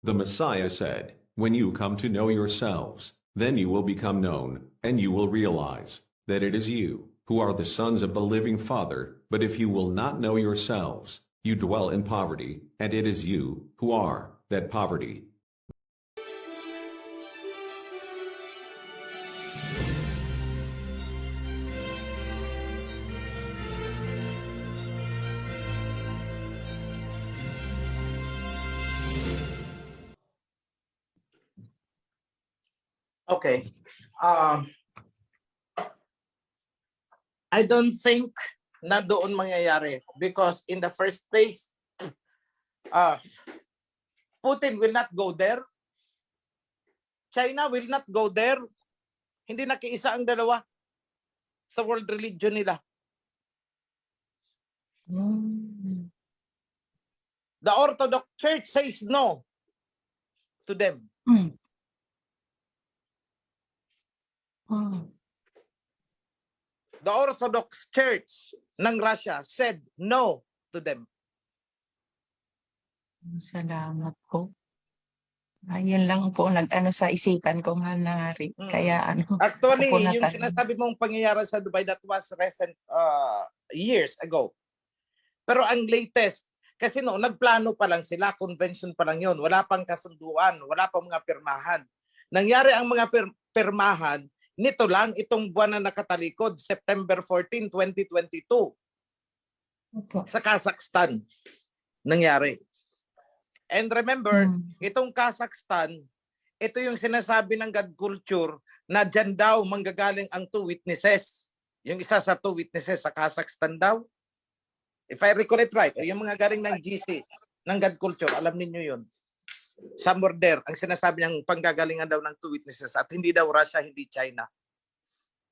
The Messiah said, "When you come to know yourselves, then you will become known, and you will realize that it is you who are the sons of the living Father. But if you will not know yourselves, you dwell in poverty, and it is you who are that poverty." Okay. I don't think na doon mangyayari because in the first place, Putin will not go there. China will not go there. Hindi nakiisa ang dalawa sa world religion nila. The Orthodox Church says no to them. The Orthodox Church ng Russia said no to them. Salamat po. Ayun lang po nag-ano sa isipan ko nga na rin. Kaya ano. Actually, ako po yung sinasabi mong pangyayari sa Dubai, that was recent years ago. Pero ang latest, kasi no, nagplano pa lang sila, convention pa lang yon, wala pang kasunduan, wala pang mga pirmahan. Nangyari ang mga pirmahan, nito lang, itong buwan na nakatalikod, September 14, 2022. Opo. Sa Kazakhstan, nangyari. And remember, itong Kazakhstan, ito yung sinasabi ng God culture na dyan daw manggagaling ang two witnesses. Yung isa sa two witnesses sa Kazakhstan daw. If I recall it right, yung mga galing ng GC, ng God culture, alam niyo yun. Somewhere there, ang sinasabi niyang panggagalingan daw ng two witnesses at hindi daw Russia, hindi China.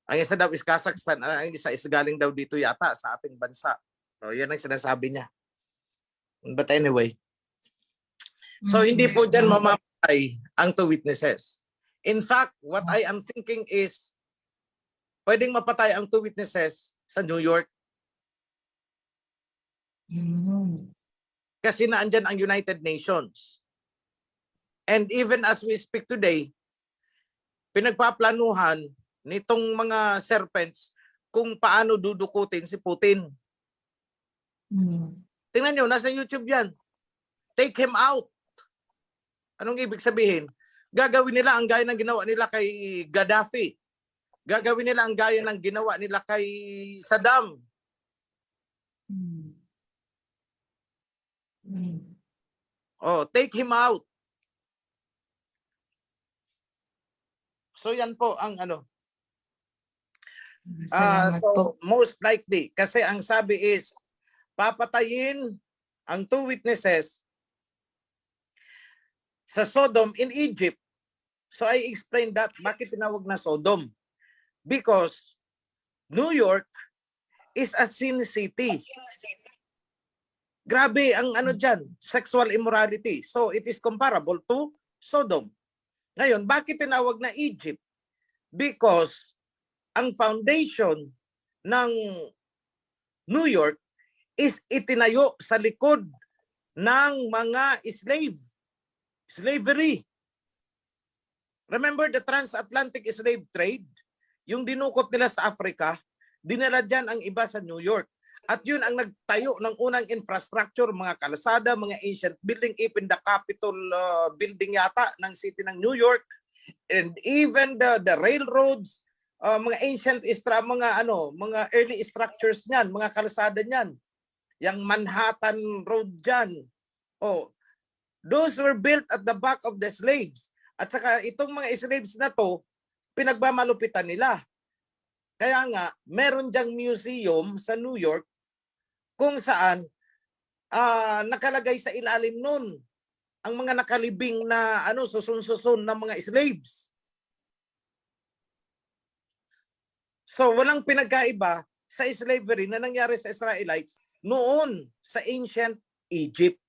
Ang isa daw is Kazakhstan, ang isa is galing daw dito yata sa ating bansa. So, yan ang sinasabi niya. But anyway, so hindi po dyan mamamatay ang two witnesses. In fact, what I am thinking is, pwedeng mapatay ang two witnesses sa New York. Kasi naandyan ang United Nations. And even as we speak today, pinagpaplanuhan nitong mga serpents kung paano dudukutin si Putin. Tingnan nyo, nasa YouTube yan. Take him out. Anong ibig sabihin? Gagawin nila ang gaya ng ginawa nila kay Gaddafi. Gagawin nila ang gaya ng ginawa nila kay Saddam. Oh, take him out. So yan po ang ano. So most likely, kasi ang sabi is, papatayin ang two witnesses sa Sodom in Egypt. So I explained that, bakit tinawag na Sodom? Because New York is a sin city. Grabe ang ano dyan, sexual immorality. So it is comparable to Sodom. Ngayon, bakit tinawag na Egypt? Because ang foundation ng New York is itinayo sa likod ng mga slavery. Remember the transatlantic slave trade? Yung dinukot nila sa Africa, dinala dyan ang iba sa New York. At yun ang nagtayo ng unang infrastructure, mga kalsada, mga ancient building, even the Capitol building yata ng city ng New York, and even the railroads, mga ancient mga early structures niyan, mga kalsada niyan. Yang Manhattan Road dyan. Oh, those were built at the back of the slaves. At saka itong mga slaves na to, pinagmamalupitan nila. Kaya nga, meron dyang museum sa New York kung saan nakalagay sa ilalim nun ang mga nakalibing na susun-susun na mga slaves. So walang pinagkaiba sa slavery na nangyari sa Israelites noon sa ancient Egypt.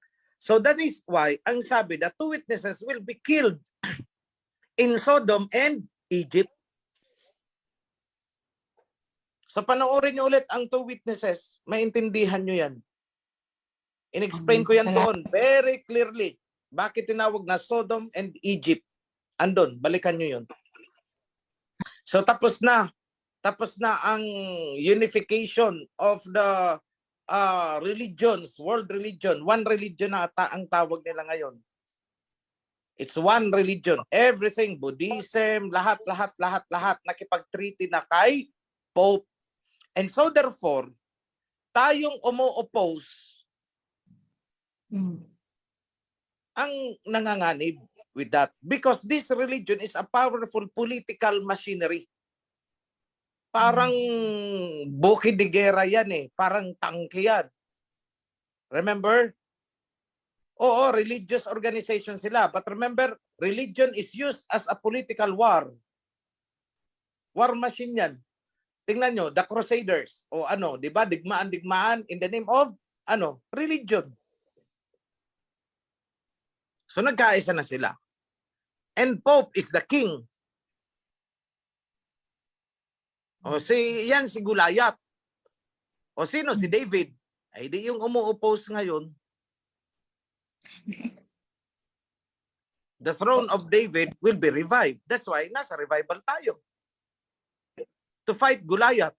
So that is why ang sabi that two witnesses will be killed in Sodom and Egypt. So panoorin niyo ulit ang two witnesses, maintindihan niyo yan. In-explain ko yan doon very clearly. Bakit tinawag na Sodom and Egypt? Andon, balikan nyo yun. So tapos na ang unification of the religions, world religion. One religion na ang tawag nila ngayon. It's one religion. Everything, Buddhism, lahat, nakipag-treaty na kay Pope. And so therefore, tayong umo-oppose ang nanganganib with that. Because this religion is a powerful political machinery. Parang bukid de guerra yan eh. Parang tangke yan. Remember? Oo, religious organization sila. But remember, religion is used as a political war. War machine yan. Tingnan nyo, the Crusaders. O ano, di ba? Digmaan in the name of, religion. So nagkaisa na sila. And Pope is the king. O yan si Goliath. O sino? Si David. Ay di yung umu-oppose ngayon. The throne of David will be revived. That's why nasa revival tayo. To fight Goliath.